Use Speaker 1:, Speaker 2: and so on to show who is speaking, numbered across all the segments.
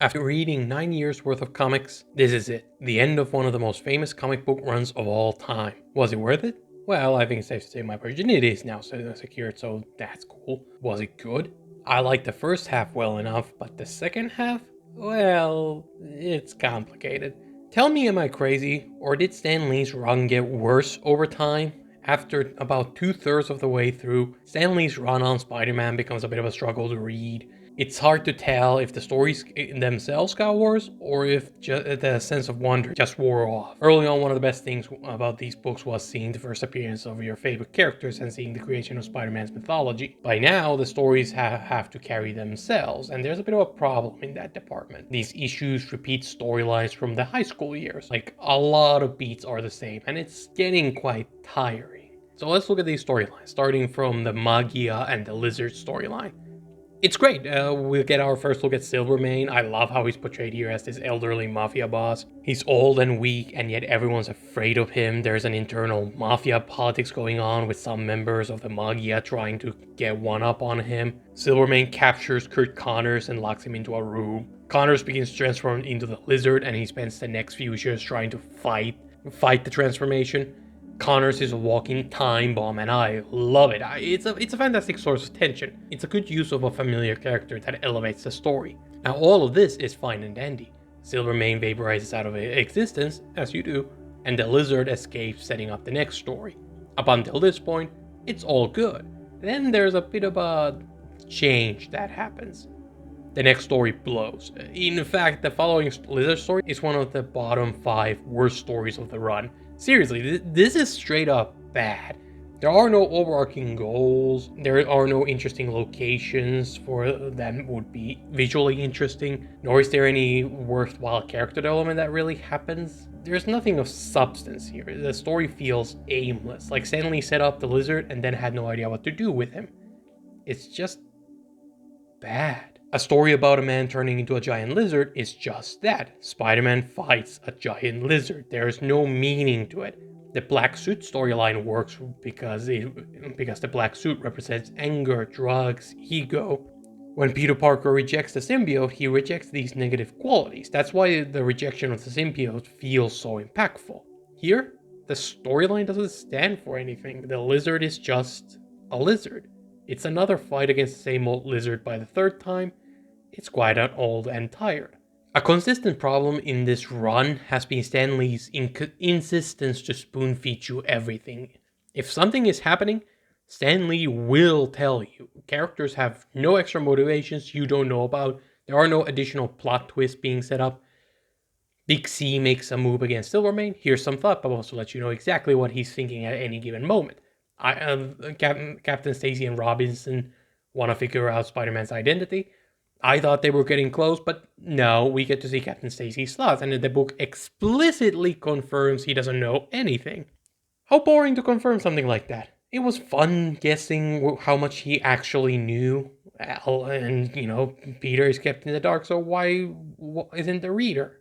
Speaker 1: After reading 9 years worth of comics, this is it. The end of one of the most famous comic book runs of all time. Was it worth it? Well, I think it's safe to say my virginity is now secured, so that's cool. Was it good? I liked the first half well enough, but the second half? Well, it's complicated. Tell me, am I crazy, or did Stan Lee's run get worse over time? After about 2/3 of the way through, Stan Lee's run on Spider-Man becomes a bit of a struggle to read. It's hard to tell if the stories themselves got worse or if the sense of wonder just wore off. Early on, one of the best things about these books was seeing the first appearance of your favorite characters and seeing the creation of Spider-Man's mythology. By now, the stories have to carry themselves, and there's a bit of a problem in that department. These issues repeat storylines from the high school years. Like, a lot of beats are the same, and it's getting quite tiring. So let's look at these storylines, starting from the Magia and the Lizard storyline. It's great. We'll get our first look at Silvermane. I love how he's portrayed here as this elderly mafia boss. He's old and weak, and yet everyone's afraid of him. There's an internal mafia politics going on with some members of the Magia trying to get one up on him. Silvermane captures Kurt Connors and locks him into a room. Connors begins to transform into the Lizard, and he spends the next few years trying to fight the transformation. Connors is a walking time bomb, and I love it. It's a fantastic source of tension. It's a good use of a familiar character that elevates the story. Now, all of this is fine and dandy. Silvermane vaporizes out of existence, as you do, and the Lizard escapes, setting up the next story. Up until this point, it's all good. Then there's a bit of a change that happens. The next story blows. In fact, the following Lizard story is one of the bottom 5 worst stories of the run. Seriously, this is straight up bad. There are no overarching goals, there are no interesting locations for that would be visually interesting, nor is there any worthwhile character development that really happens. There's nothing of substance here. The story feels aimless, like Stan Lee set up the Lizard and then had no idea what to do with him. It's just bad. A story about a man turning into a giant lizard is just that. Spider-Man fights a giant lizard. There's no meaning to it. The black suit storyline works because the black suit represents anger, drugs, ego. When Peter Parker rejects the symbiote, he rejects these negative qualities. That's why the rejection of the symbiote feels so impactful. Here, the storyline doesn't stand for anything. The lizard is just a lizard. It's another fight against the same old lizard. By the third time, it's quite old and tired. A consistent problem in this run has been Stan Lee's insistence to spoon-feed you everything. If something is happening, Stan Lee will tell you. Characters have no extra motivations you don't know about. There are no additional plot twists being set up. Big C makes a move against Silvermane. Here's some thought bubbles to let you know exactly what he's thinking at any given moment. Captain Stacy and Robinson want to figure out Spider-Man's identity. I thought they were getting close, but no, we get to see Captain Stacy's thoughts, and the book explicitly confirms he doesn't know anything. How boring to confirm something like that. It was fun guessing how much he actually knew, and, Peter is kept in the dark, so why isn't the reader?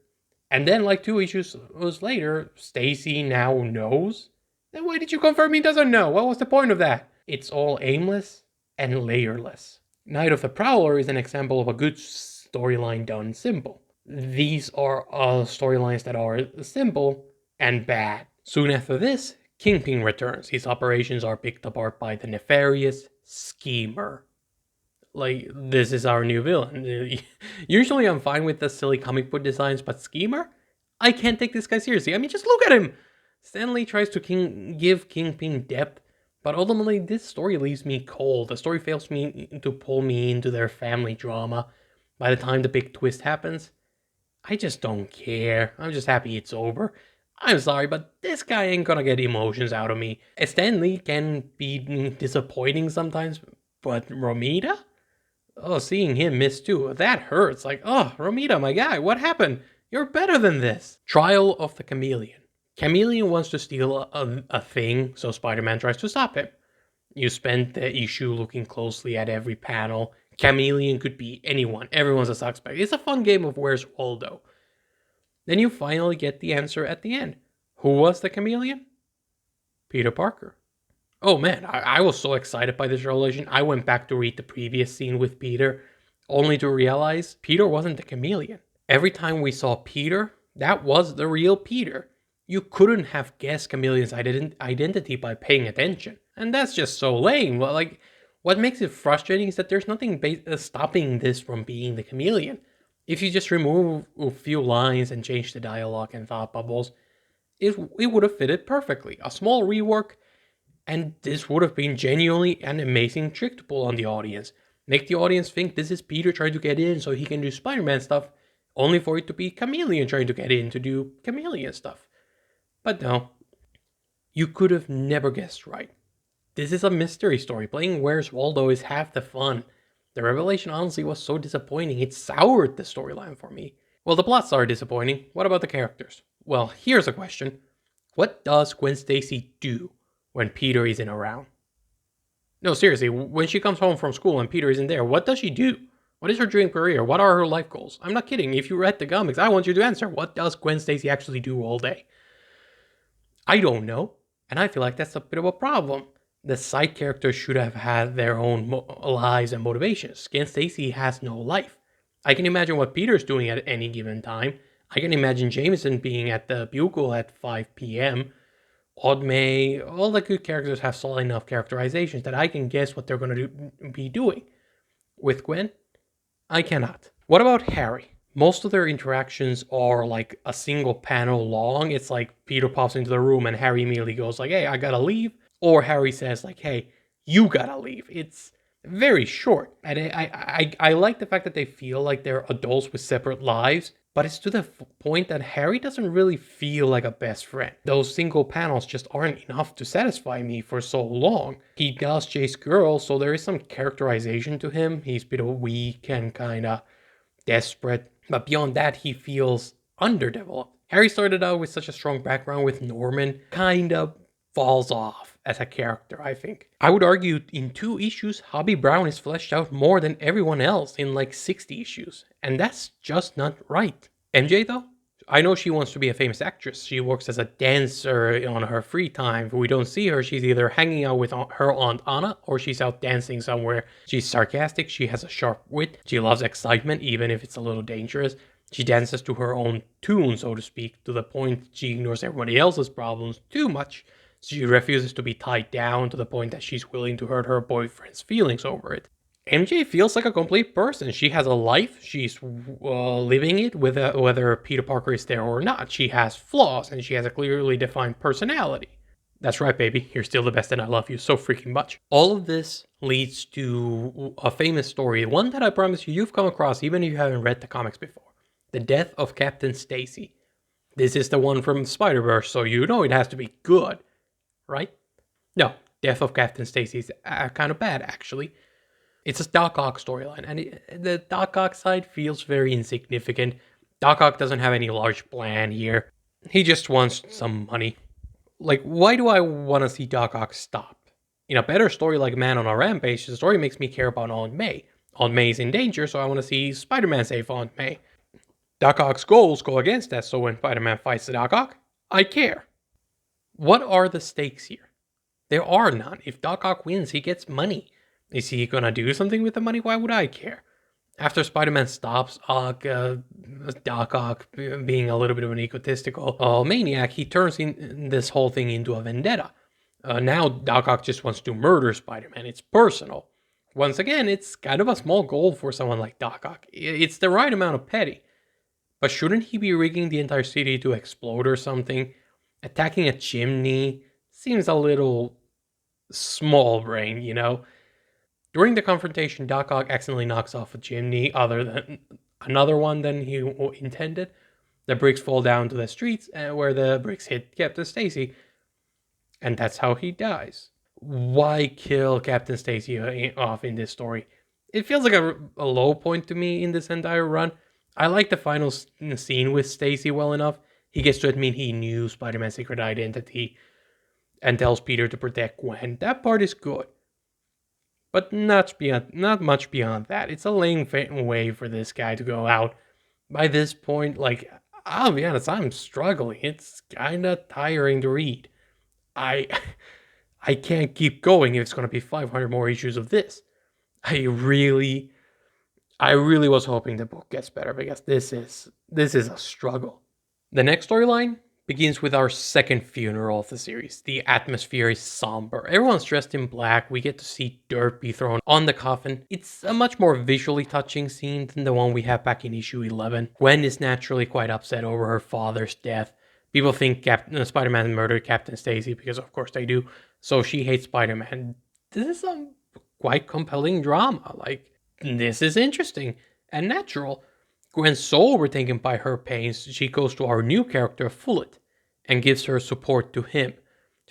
Speaker 1: And then, like 2 issues later, Stacy now knows? Then why did you confirm he doesn't know? What was the point of that? It's all aimless and layerless. Night of the Prowler is an example of a good storyline done simple. These are storylines that are simple and bad. Soon after this, Kingpin returns. His operations are picked apart by the nefarious Schemer. Like, this is our new villain. Usually I'm fine with the silly comic book designs, but Schemer? I can't take this guy seriously. I mean, just look at him! Stan Lee tries to give Kingpin depth, but ultimately this story leaves me cold. The story fails me to pull me into their family drama. By the time the big twist happens, I just don't care. I'm just happy it's over. I'm sorry, but this guy ain't gonna get emotions out of me. Stan Lee can be disappointing sometimes, but Romita? Oh, seeing him miss too, that hurts. Like, oh, Romita, my guy, what happened? You're better than this. Trial of the Chameleon. Chameleon wants to steal a thing, so Spider-Man tries to stop him. You spend the issue looking closely at every panel. Chameleon could be anyone. Everyone's a suspect. It's a fun game of Where's Waldo. Then you finally get the answer at the end. Who was the chameleon? Peter Parker. Oh man, I was so excited by this revelation. I went back to read the previous scene with Peter, only to realize Peter wasn't the chameleon. Every time we saw Peter, that was the real Peter. You couldn't have guessed Chameleon's identity by paying attention. And that's just so lame. Well, like, what makes it frustrating is that there's nothing stopping this from being the Chameleon. If you just remove a few lines and change the dialogue and thought bubbles, it would have fitted perfectly. A small rework, and this would have been genuinely an amazing trick to pull on the audience. Make the audience think this is Peter trying to get in so he can do Spider-Man stuff, only for it to be Chameleon trying to get in to do Chameleon stuff. But no, you could have never guessed right. This is a mystery story. Playing Where's Waldo is half the fun. The revelation honestly was so disappointing, it soured the storyline for me. Well, the plots are disappointing. What about the characters? Well, here's a question. What does Gwen Stacy do when Peter isn't around? No, seriously, when she comes home from school and Peter isn't there, what does she do? What is her dream career? What are her life goals? I'm not kidding. If you read the comics, I want you to answer. What does Gwen Stacy actually do all day? I don't know, and I feel like that's a bit of a problem. The side characters should have had their own lives and motivations. Gwen Stacy has no life. I can imagine what Peter's doing at any given time. I can imagine Jameson being at the Bugle at 5 p.m. Odd May, all the good characters have solid enough characterizations that I can guess what they're going to be doing. With Gwen, I cannot. What about Harry? Most of their interactions are like a single panel long. It's like Peter pops into the room and Harry immediately goes like, hey, I gotta leave. Or Harry says like, hey, you gotta leave. It's very short. And I like the fact that they feel like they're adults with separate lives. But it's to the point that Harry doesn't really feel like a best friend. Those single panels just aren't enough to satisfy me for so long. He does chase girls, so there is some characterization to him. He's a bit weak and kind of desperate. But beyond that, he feels underdeveloped. Harry started out with such a strong background with Norman, kind of falls off as a character, I think. I would argue in 2 issues, Hobie Brown is fleshed out more than everyone else in like 60 issues. And that's just not right. MJ though? I know she wants to be a famous actress. She works as a dancer on her free time. If we don't see her, she's either hanging out with her Aunt Anna or she's out dancing somewhere. She's sarcastic, she has a sharp wit, she loves excitement even if it's a little dangerous. She dances to her own tune, so to speak, to the point she ignores everybody else's problems too much. She refuses to be tied down to the point that she's willing to hurt her boyfriend's feelings over it. MJ feels like a complete person. She has a life. She's living it whether Peter Parker is there or not. She has flaws and she has a clearly defined personality. That's right, baby. You're still the best and I love you so freaking much. All of this leads to a famous story, one that I promise you've come across even if you haven't read the comics before. The death of Captain Stacy. This is the one from Spider-Verse, so you know it has to be good, right? No, Death of Captain Stacy is kind of bad, actually. It's a Doc Ock storyline, and the Doc Ock side feels very insignificant. Doc Ock doesn't have any large plan here. He just wants some money. Like, why do I want to see Doc Ock stop? In a better story like Man on a Rampage, the story makes me care about Aunt May. Aunt May is in danger, so I want to see Spider-Man save Aunt May. Doc Ock's goals go against that, so when Spider-Man fights the Doc Ock, I care. What are the stakes here? There are none. If Doc Ock wins, he gets money. Is he gonna do something with the money? Why would I care? After Spider-Man stops Doc Ock being a little bit of an egotistical maniac, he turns this whole thing into a vendetta. Now Doc Ock just wants to murder Spider-Man. It's personal. Once again, it's kind of a small goal for someone like Doc Ock. It's the right amount of petty. But shouldn't he be rigging the entire city to explode or something? Attacking a chimney seems a little small brain, you know? During the confrontation, Doc Ock accidentally knocks off a chimney another one than he intended. The bricks fall down to the streets where the bricks hit Captain Stacy. And that's how he dies. Why kill Captain Stacy off in this story? It feels like a low point to me in this entire run. I like the final scene with Stacy well enough. He gets to admit he knew Spider-Man's secret identity and tells Peter to protect Gwen. That part is good. But not much beyond that. It's a lame way for this guy to go out. By this point, like, I'll be honest, I'm struggling. It's kind of tiring to read. I can't keep going if it's going to be 500 more issues of this. I really was hoping the book gets better because this is This is a struggle. The next storyline begins with our second funeral of the series. The atmosphere is somber. Everyone's dressed in black. We get to see dirt be thrown on the coffin. It's a much more visually touching scene than the one we have back in issue 11. Gwen is naturally quite upset over her father's death. People think Spider-Man murdered Captain Stacy because of course they do. So she hates Spider-Man. This is some quite compelling drama. Like, this is interesting and natural. Gwen's so overtaken by her pains, she goes to our new character, Fullet, and gives her support to him.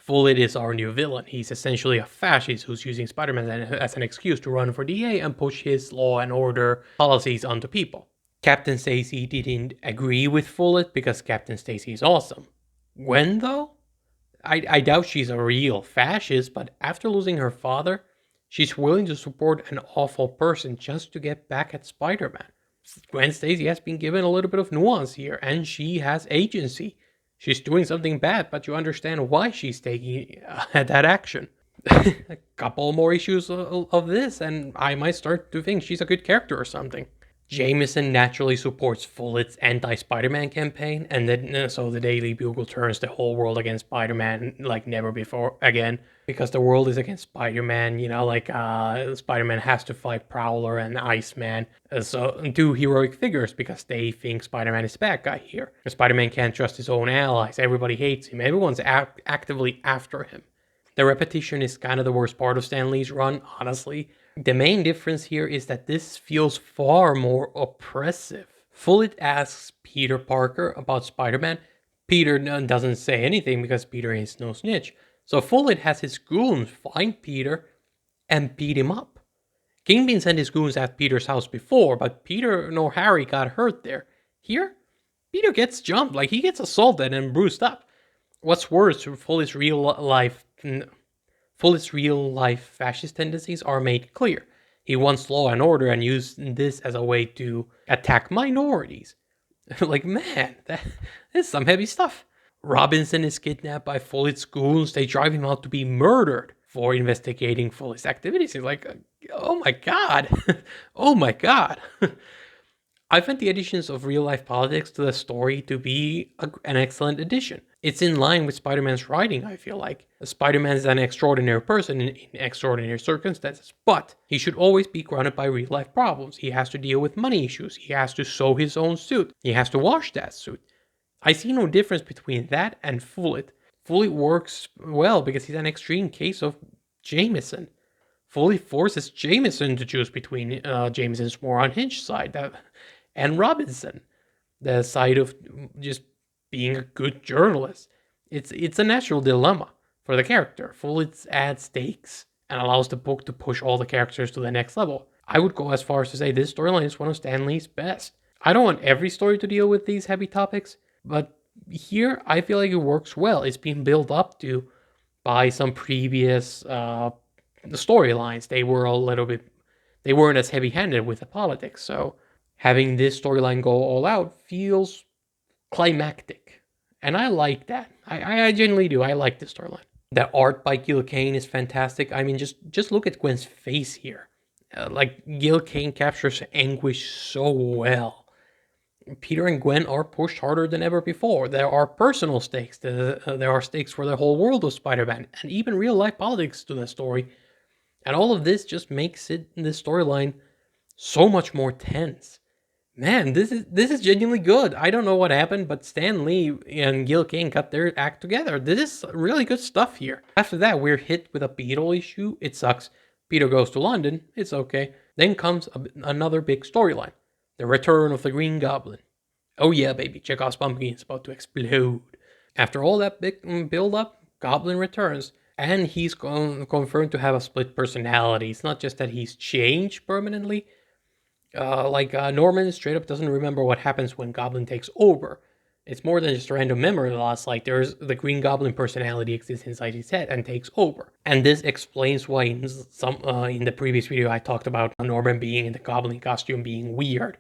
Speaker 1: Fullet is our new villain. He's essentially a fascist who's using Spider-Man as an excuse to run for DA and push his law and order policies onto people. Captain Stacy didn't agree with Fullet because Captain Stacy is awesome. Gwen, though? I doubt she's a real fascist, but after losing her father, she's willing to support an awful person just to get back at Spider-Man. Gwen Stacy has been given a little bit of nuance here, and she has agency. She's doing something bad, but you understand why she's taking that action. A couple more issues of this, and I might start to think she's a good character or something. Jameson naturally supports Fullet's anti-Spider-Man campaign, and then so the Daily Bugle turns the whole world against Spider-Man like never before again, because the world is against Spider-Man. Spider-Man has to fight Prowler and Iceman, so two heroic figures because they think Spider-Man is the bad guy here. Spider-Man can't trust his own allies. Everybody hates him. Everyone's actively after him. The repetition is kind of the worst part of Stan Lee's run, honestly. The main difference here is that this feels far more oppressive. Fullet asks Peter Parker about Spider-Man. Peter doesn't say anything because Peter is no snitch. So Fullet has his goons find Peter and beat him up. Kingpin sent his goons at Peter's house before, but Peter nor Harry got hurt there. Here, Peter gets jumped, like he gets assaulted and bruised up. What's worse, Fullet's real life fascist tendencies are made clear. He wants law and order and used this as a way to attack minorities. Like, man, that is some heavy stuff. Robinson is kidnapped by Fullet's goons. They drive him out to be murdered for investigating Fullet's activities. He's like, oh my god. Oh my god. I find the additions of real-life politics to the story to be an excellent addition. It's in line with Spider-Man's writing, I feel like. Spider-Man is an extraordinary person in extraordinary circumstances, but he should always be grounded by real-life problems. He has to deal with money issues. He has to sew his own suit. He has to wash that suit. I see no difference between that and Fullet. Fullet works well because he's an extreme case of Jameson. Fullet forces Jameson to choose between Jameson's more unhinged side and Robinson, the side of just being a good journalist. It's a natural dilemma for the character. Fullet adds stakes and allows the book to push all the characters to the next level. I would go as far as to say this storyline is one of Stan Lee's best. I don't want every story to deal with these heavy topics, but here I feel like it works well. It's been built up to by some previous storylines. They weren't as heavy-handed with the politics, so having this storyline go all out feels climactic. And I like that. I genuinely do. I like this storyline. The art by Gil Kane is fantastic. I mean, just look at Gwen's face here. Gil Kane captures anguish so well. Peter and Gwen are pushed harder than ever before. There are personal stakes. There are stakes for the whole world of Spider-Man, and even real-life politics to the story. And all of this just makes this storyline so much more tense. Man, this is genuinely good. I don't know what happened, but Stan Lee and Gil Kane got their act together. This is really good stuff here. After that, we're hit with a Beetle issue. It sucks. Peter goes to London. It's okay. Then comes another big storyline. The return of the Green Goblin. Oh yeah, baby. Chekhov's pumpkin is about to explode. After all that big build-up, Goblin returns. And he's confirmed to have a split personality. It's not just that he's changed permanently. Norman straight up doesn't remember what happens when Goblin takes over. It's more than just a random memory loss. Like, there's the Green Goblin personality exists inside his head and takes over. And this explains why in the previous video I talked about Norman being in the Goblin costume being weird.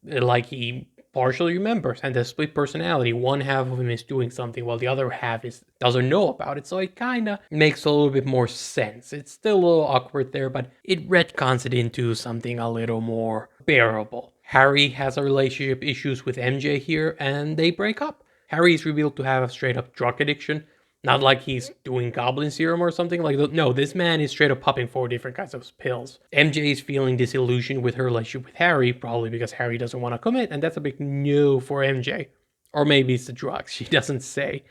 Speaker 1: Like, he partially remembers, and the split personality, one half of him is doing something while the other half doesn't know about it, so it kind of makes a little bit more sense. It's still a little awkward there, but it retcons it into something a little more bearable. Harry has a relationship issues with MJ here, and they break up. Harry is revealed to have a straight up drug addiction. Not like he's doing goblin serum or something like that. No, this man is straight up popping 4 different kinds of pills. MJ is feeling disillusioned with her relationship with Harry, probably because Harry doesn't want to commit, and that's a big no for MJ. Or maybe it's the drugs, she doesn't say.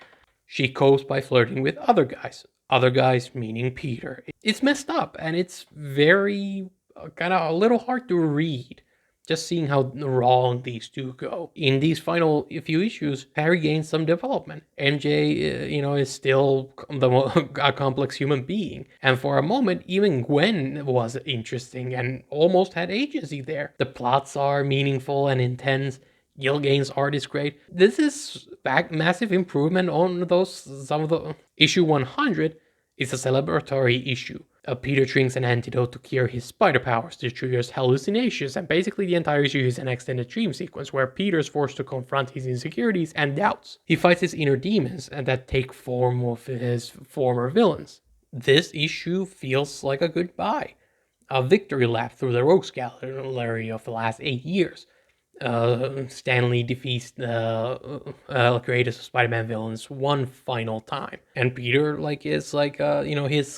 Speaker 1: She copes by flirting with other guys. Other guys meaning Peter. It's messed up, and it's very kind of a little hard to read. Just seeing how wrong these two go. In these final few issues, Harry gains some development. MJ, is still a complex human being. And for a moment, even Gwen was interesting and almost had agency there. The plots are meaningful and intense. Gilgain's art is great. This is massive improvement on some of the issue 100 is a celebratory issue. Peter drinks an antidote to cure his spider powers, which triggers hallucinations, and basically the entire issue is an extended dream sequence where Peter's forced to confront his insecurities and doubts. He fights his inner demons and that take form of his former villains. This issue feels like a goodbye. A victory lap through the rogues gallery of the last 8 years. Stan Lee defeats the greatest Spider-Man villains one final time, and Peter his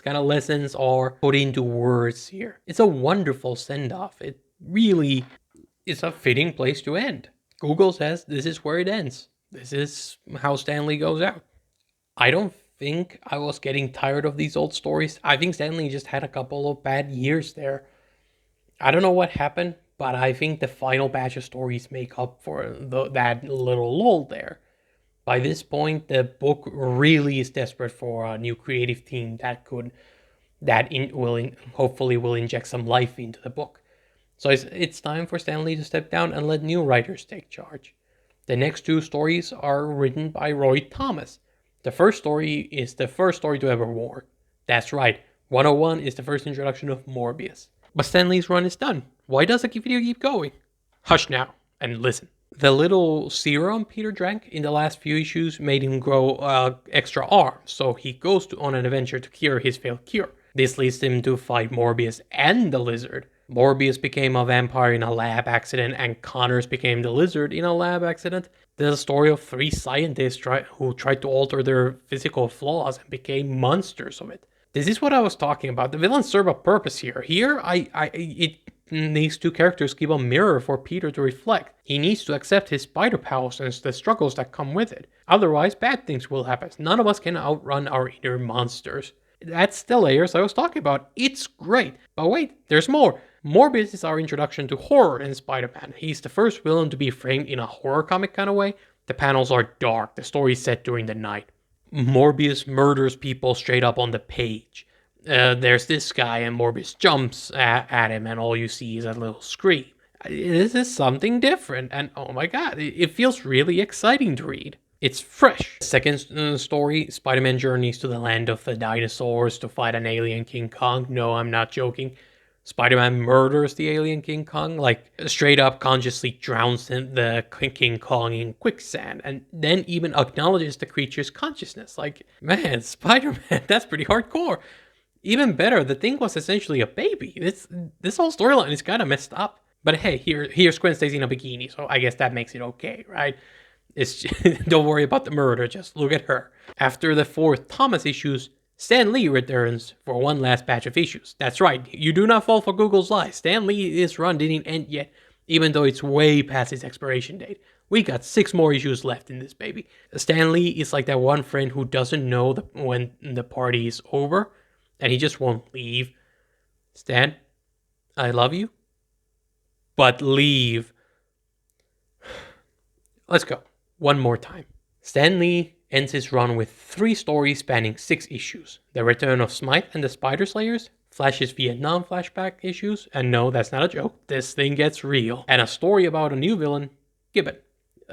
Speaker 1: kind of lessons are put into words here. It's a wonderful send-off. It really is a fitting place to end. Google says this is where it ends. This is how Stan Lee goes out. I don't think I was getting tired of these old stories. I think Stan Lee just had a couple of bad years there. I don't know what happened, but I think the final batch of stories make up for that little lull there. By this point, the book really is desperate for a new creative team hopefully will inject some life into the book. So it's time for Stan Lee to step down and let new writers take charge. The next 2 stories are written by Roy Thomas. The first story is the first story to ever war. That's right, 101 is the first introduction of Morbius. But Stan Lee's run is done. Why does the video keep going? Hush now and listen. The little serum Peter drank in the last few issues made him grow extra arms, so he goes on an adventure to cure his failed cure. This leads him to fight Morbius and the Lizard. Morbius became a vampire in a lab accident, and Connors became the Lizard in a lab accident. There's a story of 3 scientists who tried to alter their physical flaws and became monsters of it. This is what I was talking about. The villains serve a purpose here. These 2 characters give a mirror for Peter to reflect. He needs to accept his spider powers and the struggles that come with it. Otherwise, bad things will happen. None of us can outrun our inner monsters. That's the layers I was talking about. It's great. But wait, there's more. Morbius is our introduction to horror in Spider-Man. He's the first villain to be framed in a horror comic kind of way. The panels are dark. The story is set during the night. Morbius murders people straight up on the page. There's this guy and Morbius jumps at him and all you see is a little scream. This is something different and oh my god, it feels really exciting to read. It's fresh. Second story, Spider-Man journeys to the land of the dinosaurs to fight an alien King Kong. No, I'm not joking. Spider-Man murders the alien King Kong, straight up consciously drowns the King Kong in quicksand, and then even acknowledges the creature's consciousness. Man, Spider-Man, that's pretty hardcore. Even better, the thing was essentially a baby. This whole storyline is kind of messed up. But hey, here's Gwen Stacy in a bikini, so I guess that makes it okay, right? Don't worry about the murder, just look at her. After the 4th Thomas issues, Stan Lee returns for one last batch of issues. That's right, you do not fall for Google's lies. Stan Lee's run didn't end yet, even though it's way past its expiration date. We got 6 more issues left in this baby. Stan Lee is like that one friend who doesn't know when the party is over, and he just won't leave. Stan, I love you, but leave. Let's go. One more time. Stan Lee ends his run with 3 stories spanning 6 issues. The return of Smite and the Spider Slayers, Flash's Vietnam flashback issues, and no, that's not a joke, this thing gets real, and a story about a new villain, Gibbon.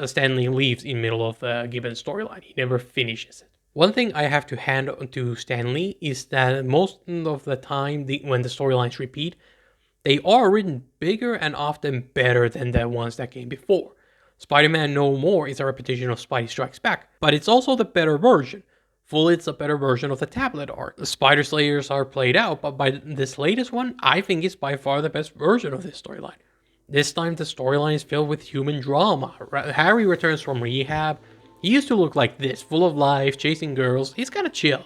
Speaker 1: Stan Lee leaves in middle of the Gibbon storyline. He never finishes it. One thing I have to hand to Stan Lee is that most of the time when the storylines repeat, they are written bigger and often better than the ones that came before. Spider-Man No More is a repetition of Spidey Strikes Back, but it's also the better version. It's a better version of the tablet art. The Spider Slayers are played out, but by this latest one, I think it's by far the best version of this storyline. This time the storyline is filled with human drama. Harry returns from rehab. He used to look like this, full of life, chasing girls. He's kind of chill.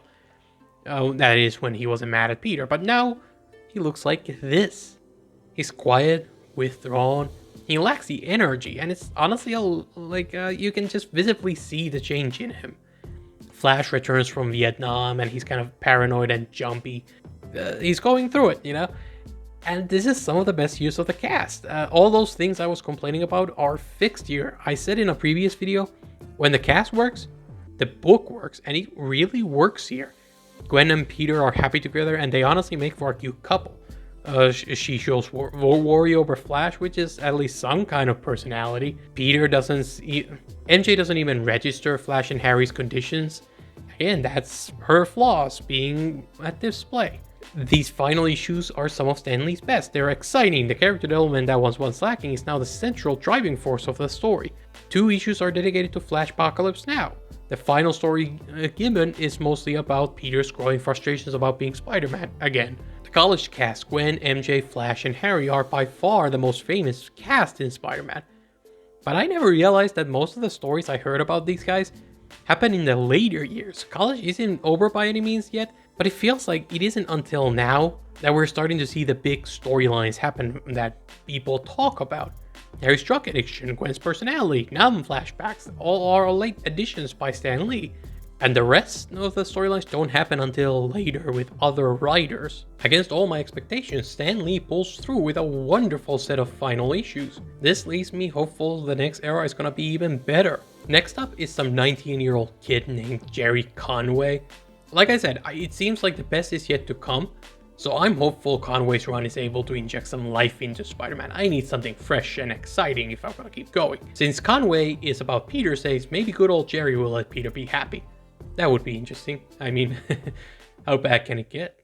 Speaker 1: Oh, that is when he wasn't mad at Peter, but now he looks like this. He's quiet, withdrawn. He lacks the energy, and it's honestly you can just visibly see the change in him. Flash returns from Vietnam, and he's kind of paranoid and jumpy. He's going through it, you know? And this is some of the best use of the cast. All those things I was complaining about are fixed here. I said in a previous video, when the cast works, the book works, and it really works here. Gwen and Peter are happy together, and they honestly make for a cute couple. She shows worry over Flash, which is at least some kind of personality. MJ doesn't even register Flash and Harry's conditions. Again, that's her flaws being at display. These final issues are some of Stan Lee's best. They're exciting. The character development that was once lacking is now the central driving force of the story. 2 issues are dedicated to Flaspocalypse Now. The final story given is mostly about Peter's growing frustrations about being Spider-Man again. The college cast, Gwen, MJ, Flash, and Harry, are by far the most famous cast in Spider-Man. But I never realized that most of the stories I heard about these guys happen in the later years. College isn't over by any means yet, but it feels like it isn't until now that we're starting to see the big storylines happen that people talk about. Harry's drug addiction, Gwen's personality, non-flashbacks, all are late additions by Stan Lee. And the rest of the storylines don't happen until later with other writers. Against all my expectations, Stan Lee pulls through with a wonderful set of final issues. This leaves me hopeful the next era is gonna be even better. Next up is some 19-year-old kid named Jerry Conway. Like I said, it seems like the best is yet to come, so I'm hopeful Conway's run is able to inject some life into Spider-Man. I need something fresh and exciting if I'm gonna keep going. Since Conway is about Peter's age, maybe good old Jerry will let Peter be happy. That would be interesting. I mean, how bad can it get?